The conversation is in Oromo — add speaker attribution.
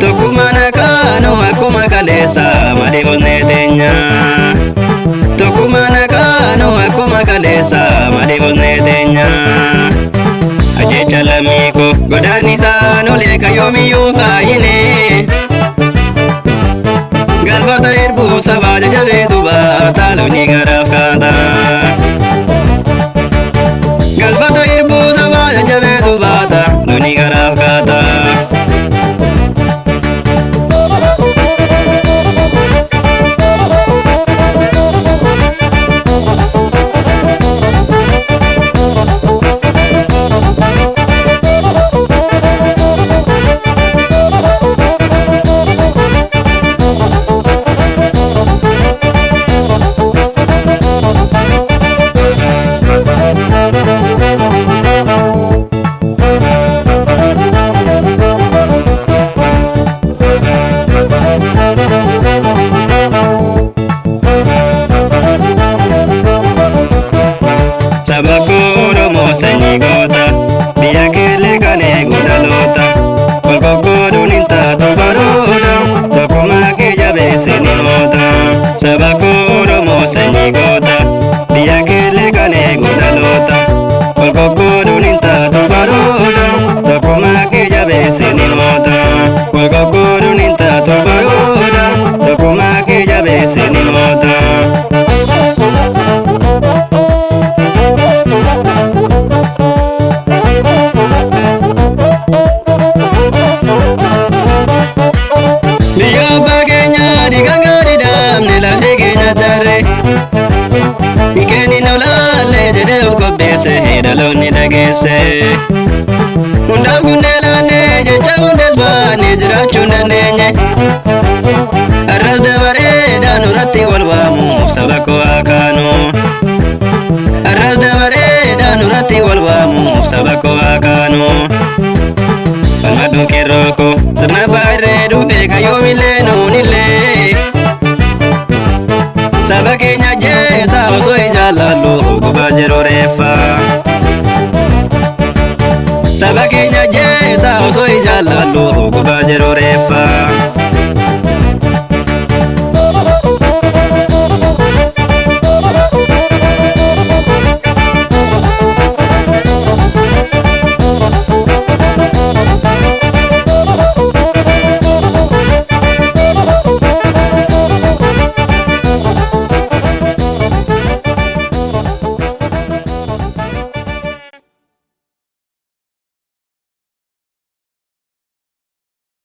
Speaker 1: Tokumana kanu akuma kalesa madi bonetenya. Tokumana kanu akuma kalesa madi bonetenya. Aje chalamiko godani sanu le kayomi yufayine. Galbata irbu sabaja jabe duba taluni garafkata. Galbata irbu sabaja jabe duba taluni garafkata. Daloni dagese undal gundelane jecha undes bani jirachun dandenye arras dabare danurati walwamu sabako akano arras dabare danurati walwamu sabako akano falmadu kiroko sirna bare dufe kayomile nunile sabake nyaje sa osoi jalalo gubajero